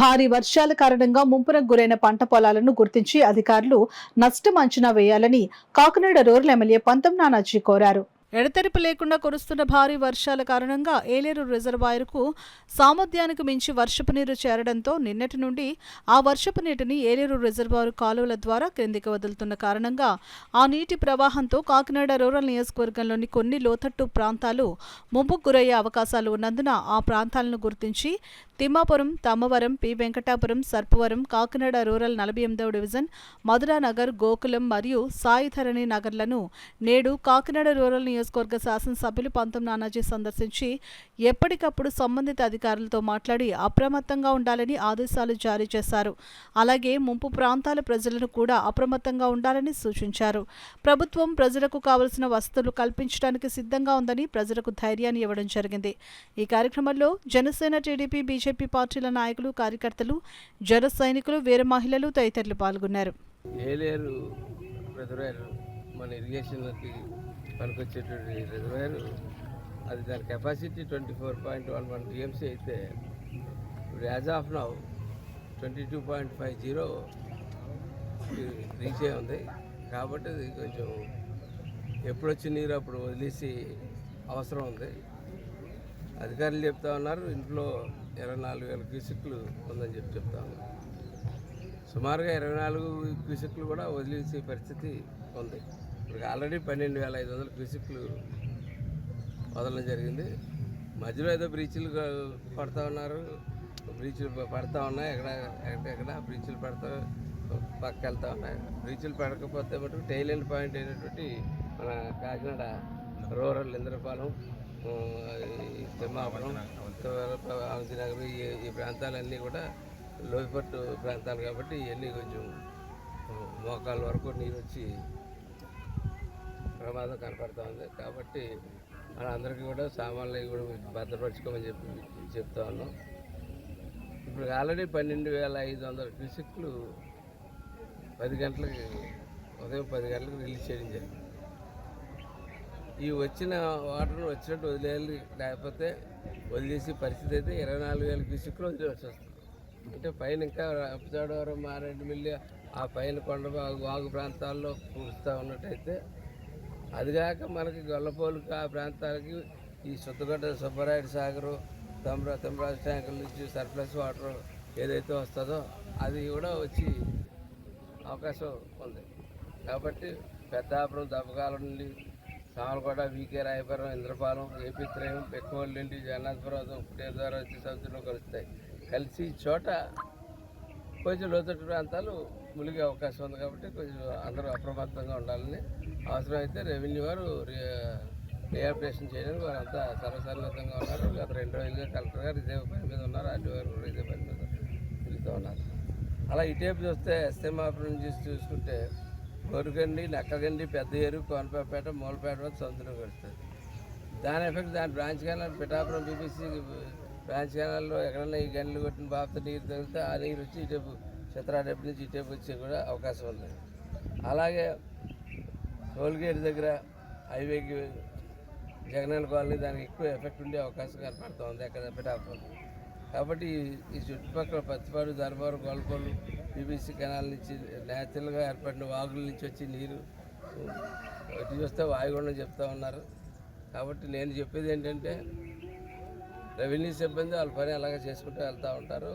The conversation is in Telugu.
భారీ వర్షాల కారణంగా ముంపునకు గురైన పంట పొలాలను గుర్తించి అధికారులు నష్టం అంచనా వేయాలని కాకినాడ రూరల్ ఎమ్మెల్యే పంతం నానాజీ కోరారు. ఎడతెరిపి లేకుండా కురుస్తున్న భారీ వర్షాల కారణంగా ఏలేరు రిజర్వాయర్కు సామర్థ్యానికి మించి వర్షపు నీరు చేరడంతో నిన్నటి నుండి ఆ వర్షపు నీటిని ఏలేరు రిజర్వాయర్ కాలువల ద్వారా క్రిందికి వదులుతున్న కారణంగా ఆ నీటి ప్రవాహంతో కాకినాడ రూరల్ నియోజకవర్గంలోని కొన్ని లోతట్టు ప్రాంతాలు ముంపుకు గురయ్యే అవకాశాలు ఉన్నందున ఆ ప్రాంతాలను గుర్తించి తిమ్మాపురం, తమ్మవరం, పి వెంకటాపురం, సర్పవరం, కాకినాడ రూరల్ 48వ డివిజన్, మధురానగర్, గోకులం మరియు సాయిధరణి నగర్లను నేడు కాకినాడ రూరల్ నియోజకవర్గ శాసనసభ్యులు పంతం నానాజీ సందర్శించి ఎప్పటికప్పుడు సంబంధిత అధికారులతో మాట్లాడి అప్రమత్తంగా ఉండాలని ఆదేశాలు జారీ చేశారు. అలాగే ముంపు ప్రాంతాల ప్రజలను కూడా అప్రమత్తంగా ఉండాలని సూచించారు. ప్రభుత్వం ప్రజలకు కావలసిన వసతులు కల్పించడానికి సిద్ధంగా ఉందని ప్రజలకు ధైర్యాన్ని ఇవ్వడం జరిగింది. ఈ కార్యక్రమంలో జనసేన, టీడీపీ, బీజేపీ పార్టీల నాయకులు, కార్యకర్తలు, జన సైనికులు, వీర మహిళలు తదితరులు పాల్గొన్నారు. ఏలేరు రిజర్వాయర్ మన ఇరిగేషన్కి పనికొచ్చేటువంటి రిజర్వాయర్, అది దాని కెపాసిటీ 24.11 టీఎంసీ అయితే ఇప్పుడు యాజ్ ఆఫ్ నౌ 22.50 రీచ్ అయి ఉంది. కాబట్టి అది కొంచెం ఎప్పుడొచ్చి నీరు అప్పుడు వదిలేసి అవసరం ఉంది. అధికారులు చెప్తా ఉన్నారు ఇంట్లో 24,000 క్యూసెక్లు ఉందని చెప్తా ఉన్నారు. సుమారుగా 24 క్యూసెక్లు కూడా వదిలేసే పరిస్థితి ఉంది. ఇప్పుడు ఆల్రెడీ 12,500 క్యూసెక్లు వదలడం జరిగింది. మధ్యలో ఏదో బ్రీచ్లు పడతా ఉన్నారు, బ్రీచ్లు పడతా ఉన్నాయి, ఎక్కడ బ్రీచ్లు పడతా పక్క వెళ్తూ ఉన్నాయి. బ్రీచ్లు పడకపోతే మటుకు టైలెండ్ పాయింట్ అయినటువంటి మన కాకినాడ రూరల్ ఇంద్రపాలెం, తిమ్మాపురం, అవంతినగర్ ఈ ప్రాంతాలన్నీ కూడా లోయపట్టు ప్రాంతాలు కాబట్టి ఇవన్నీ కొంచెం మోకాళ్ళ వరకు నీరు వచ్చి ప్రమాదం కనపడుతూ ఉంది. కాబట్టి మన అందరికీ కూడా సామాన్లు కూడా భద్రపరచుకోమని చెప్తా ఉన్నాం. ఇప్పుడు ఆల్రెడీ 12,500 క్యూసెక్లు 10 గంటలకి ఉదయం 10 గంటలకు రిలీజ్ చేయడం జరిగింది. ఈ వచ్చిన వాటర్ను వచ్చినట్టు వదిలేయాలి, లేకపోతే వదిలేసే పరిస్థితి అయితే 24,000 క్యూసెక్లు వదిలేసి వస్తుంది. అంటే పైన ఇంకా అప్పచాడవరం, మారేడుమిల్లి ఆ పైన కొండ వాగు ప్రాంతాల్లో పూడుస్తూ ఉన్నట్టయితే, అదిగాక మనకి గొల్లపోలుకు ఆ ప్రాంతాలకి ఈ సుత్తగడ్డ, సుబ్బరాయుడు సాగరు, తమరాజు ట్యాంకుల నుంచి సర్ప్లస్ వాటర్ ఏదైతే వస్తుందో అది కూడా వచ్చి అవకాశం ఉంది. కాబట్టి పెద్దాపురం, దబ్బకాలం నుండి సామలకోట, వీకే రాయపురం, ఇంద్రపాలెం, ఏపీ త్రయం, పెక్కవల్లి నుండి జగన్నాథపురం పుట్టే ద్వారా వచ్చి సముద్రంలో కలుస్తాయి. కలిసి చోట కొంచెం లోతట్టు ప్రాంతాలు మునిగే అవకాశం ఉంది. కాబట్టి కొంచెం అందరూ అప్రమత్తంగా ఉండాలని, అవసరమైతే రెవెన్యూ వారు రియాప్టేషన్ చేయడానికి వారంతా సర్వసన్నద్ధంగా ఉన్నారు. గత 2 రోజులుగా కలెక్టర్ గారు ఇదే పని మీద ఉన్నారు, ఆర్డీ వారు కూడా ఇదే పని మీద తిరుగుతూ ఉన్నారు. అలా ఇటేపు చూస్తే ఎస్ఎంఆపురం నుంచి చూసుకుంటే గొరుగండి, నక్కగండి, పెద్ద ఏరు, కోనపేట, మూలపేట వరకు సముద్రం కలుస్తుంది. దాని ఎఫెక్ట్ దాని branch canal Pithapuram BBC branch కెనాల్లో ఎక్కడన్నా ఈ గంటలు కొట్టిన బాబుతో నీరు తగిలితే ఆ నీరు వచ్చి ఇటేపు చిత్రాడేపు నుంచి ఇటేపు వచ్చే కూడా అవకాశం ఉంది. అలాగే టోల్గేట్ దగ్గర హైవేకి జగనన్న కాలనీ దానికి ఎక్కువ ఎఫెక్ట్ ఉండే అవకాశం కనపడుతూ ఉంది అక్కడ పిఠాపురం. కాబట్టి ఈ చుట్టుపక్కల పత్తిపాడు, ధర్మవరం, గోల్పల్లి, బీబీసీ కెనాల్ నుంచి న్యాచురల్గా ఏర్పడిన వాగుల నుంచి వచ్చి నీరు ఇటు చూస్తే వాయుగుండం చెప్తా ఉన్నారు. కాబట్టి నేను చెప్పేది ఏంటంటే రెవెన్యూ సిబ్బంది వాళ్ళ పని అలాగే చేసుకుంటూ వెళ్తూ ఉంటారు.